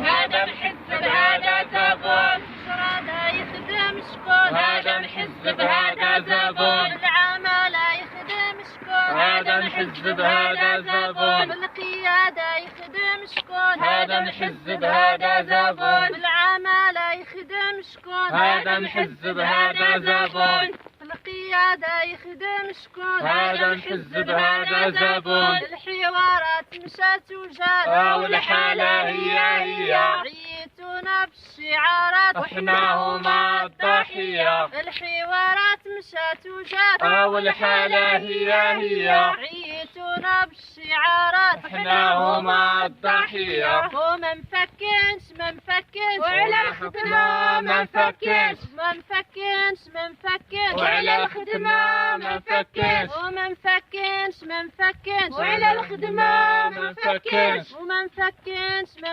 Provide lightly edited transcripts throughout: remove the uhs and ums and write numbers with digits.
هذا الحزب هذا زبون شرادة يخدم شكون هذا الحزب هذا زبون العمالة يخدم شكون هذا الحزب هذا زبون بالقيادة يخدم شكون هذا الحزب هذا زبون بالعمالة يخدم شكون هذا الحزب هذا زبون بالقيادة يخدم شكون هذا الحزب هذا زبون الحوارات مشات وجات والحالة هي عيتونا بالشعارات احنا هما الضحية الحوارات مشات وجات والحالة هي عيتونا بالشعارات احنا هما الضحية وما مفكنش وعلى الخدمة ما نفكنش وعلى الخدمة ما نفكنش وما مفكنش وعلى الخدمة ما نفكنش وما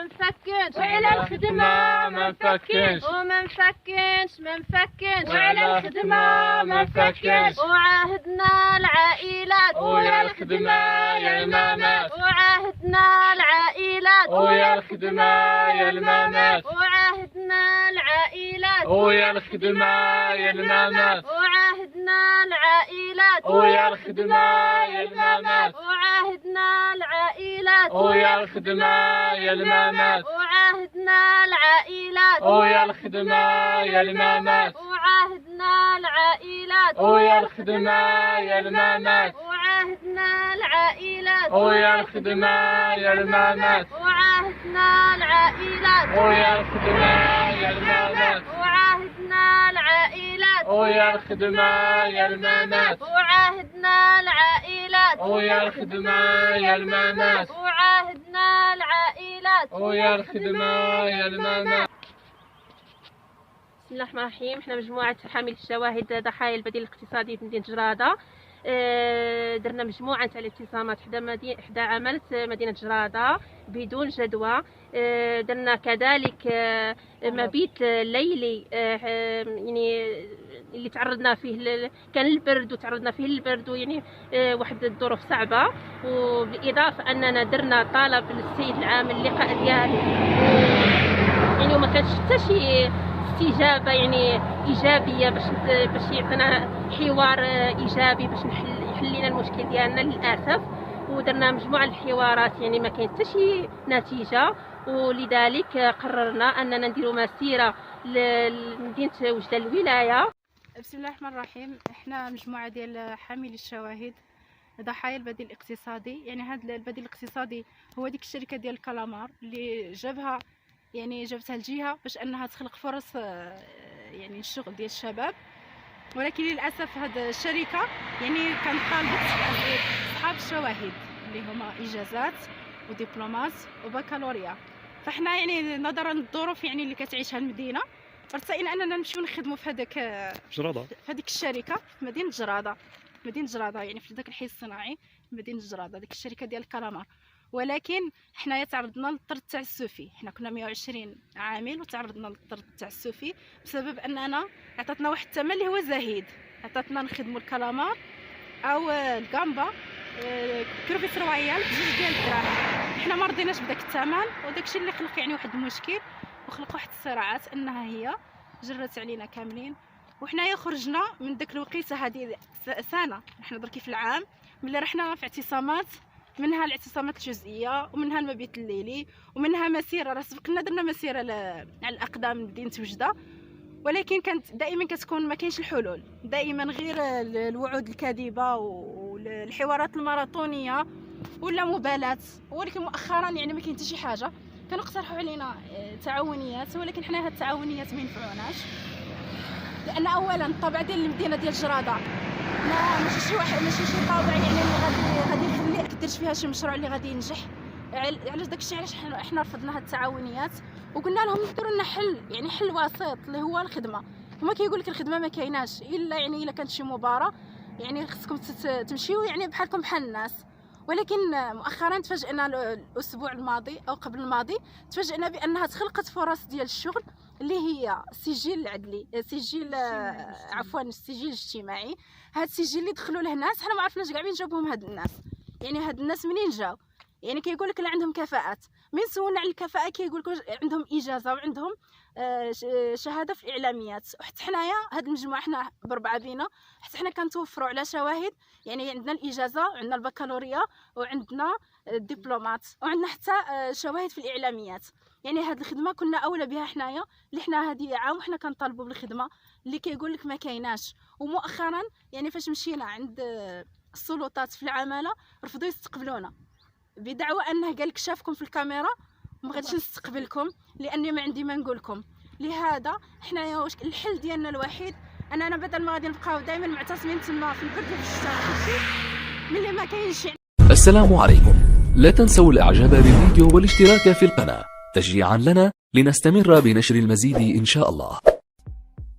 مفكنش وعلى الخدمة ما نفكنش وما مفكنش وعلى الخدمة ما نفكنش وعاهدنا العائلات ويا الخدمة يا الممات وعاهدنا العائلات ويا الخدمة يا الممات وعاهدنا العائلات ويا الخدمة يا الممات وعاهدنا العائلات ويا الخدمة يا الممات وعاهدنا العائلات ويا الخدمة يا الممات وعاهدنا العائلات ويا الخدمة يا الممات وعاهدنا العائلات ويا الخدمة يا الممات وعاهدنا العائلات ويا الخدمة يا الممات وعاهدنا العائلات ويا الخدمة يا الممات وعاهدنا العائلات ويا الخدمة يا الممات وعاهدنا العائلات ويا الخدمة يا الممات وعاهدنا العائلات ويا الخدمة يا الممات. بسم الله الرحمن الرحيم. احنا مجموعة حامل الشواهد ضحايا البديل الاقتصادي في مدينة جرادة. درنا مجموعة تاع الاعتصامات حدا عملت مدينة جرادة بدون جدوى. درنا كذلك مبيت ليلي يعني اللي تعرضنا فيه كان البرد وتعرضنا فيه للبرد ويعني واحد الظروف صعبة. وبالإضافة أننا درنا طلب للسيد العام اللقاء ديالو يعني وما كانش حتى شي استجابه يعني ايجابيه باش يعطينا حوار ايجابي باش يحل لنا المشكل ديالنا للاسف. ودرنا مجموعه الحوارات يعني ما كاين حتى شي نتيجه، ولذلك قررنا اننا نديروا مسيره لمدينه وجده الولايه. بسم الله الرحمن الرحيم. احنا مجموعه ديال حاملي الشواهد ضحايا البديل الاقتصادي. يعني هذا البديل الاقتصادي هو ديك الشركه ديال الكلامار اللي جابتها الجهه باش انها تخلق فرص يعني الشغل ديال الشباب، ولكن للاسف هذه الشركه يعني كانت طالبه اصحاب الشواهد اللي هما اجازات ودبلومات وبكالوريا. فاحنا يعني نظرا للظروف يعني اللي كتعيشها المدينه ارتئينا اننا نمشيو نخدموا في هذيك الشركه في مدينه جراده يعني في ذاك الحي الصناعي في مدينه جراده ديك الشركه ديال الكلامار. ولكن حنايا تعرضنا للطرد التعسفي. حنا كنا 120 عامل وتعرضنا للطرد التعسفي بسبب اننا عطاتنا واحد الثمن اللي هو زهيد. عطاتنا نخدموا الكلامار او الكامبا كروفيس رويال بجوج ديال الدراهم. حنا ما رضيناش بداك الثمن، وداكشي اللي خلق يعني واحد المشكل وخلق واحد الصراعات انها هي جرت علينا كاملين. وحنايا خرجنا من داك الوقيته هذه سنه. حنا دركي في العام ملي رحنا في اعتصامات، منها الاعتصامات الجزئيه ومنها المبيت الليلي ومنها مسيره راه سبقنا درنا مسيره على الاقدام لمدينه وجده، ولكن كانت دائما كتكون ما كاينش الحلول، دائما غير الوعود الكاذبه والحوارات الماراثونيه ولا مبالاه. ولكن مؤخرا يعني ما كاين حتى شي حاجه. كانوا اقترحوا علينا تعاونيات، ولكن حنا هاد التعاونيات ما ينفعوناش، لان اولا الطابع ديال المدينه ديال جراده ماشي شي واحد ماشي شي طابع يعني اللي غادي يخليك دير فيها شي مشروع اللي غادي ينجح. علاش داكشي علاش حنا رفضنا هاد التعاونيات وقلنا لهم يديروا لنا حل، يعني حل وسيط اللي هو الخدمه. هما كيقول لك الخدمه ما كايناش الا يعني الا كانت شي مباراه، يعني خصكم تمشيو يعني بحالكم بحال الناس. ولكن مؤخرا تفاجئنا الاسبوع الماضي او قبل الماضي تفاجئنا بانها تخلقت فرص ديال الشغل اللي هي السجل العدلي السجل الاجتماعي. هذا السجل اللي دخلوا له ناس حنا ما عرفناش كاع وين جابوهم هاد الناس. يعني هاد الناس منين جاو؟ يعني كيقول لك لا عندهم كفاءات، من سولنا على الكفاءه كيقول لك عندهم اجازه وعندهم شهاده في الاعلاميات. وحتى حنايا هاد المجموعه حنا بربعه بينا، حتى حنا كنتوفروا على شواهد، يعني عندنا الاجازه وعندنا البكالوريا وعندنا الدبلومات وعندنا حتى شواهد في الاعلاميات. يعني هاد الخدمه كنا اولى بها حنايا، اللي حنا هذه عام وحنا كنطالبوا بالخدمه اللي كيقول لك ما كايناش. ومؤخرا يعني فاش مشينا عند السلطات في العماله رفضوا يستقبلونا بدعوى انه قال لك شافكم في الكاميرا وما غاديش نستقبلكم لاني ما عندي ما نقول لكم. لهذا حنايا واش الحل ديالنا الوحيد اننا بدل ما غادي نبقاو دائما معتصمين تما في البرد وفي الشتاء وكلشي ملي ما كاينش. السلام عليكم. لا تنسوا الاعجاب بالفيديو والاشتراك في القناة تشجيعا لنا لنستمر بنشر المزيد ان شاء الله.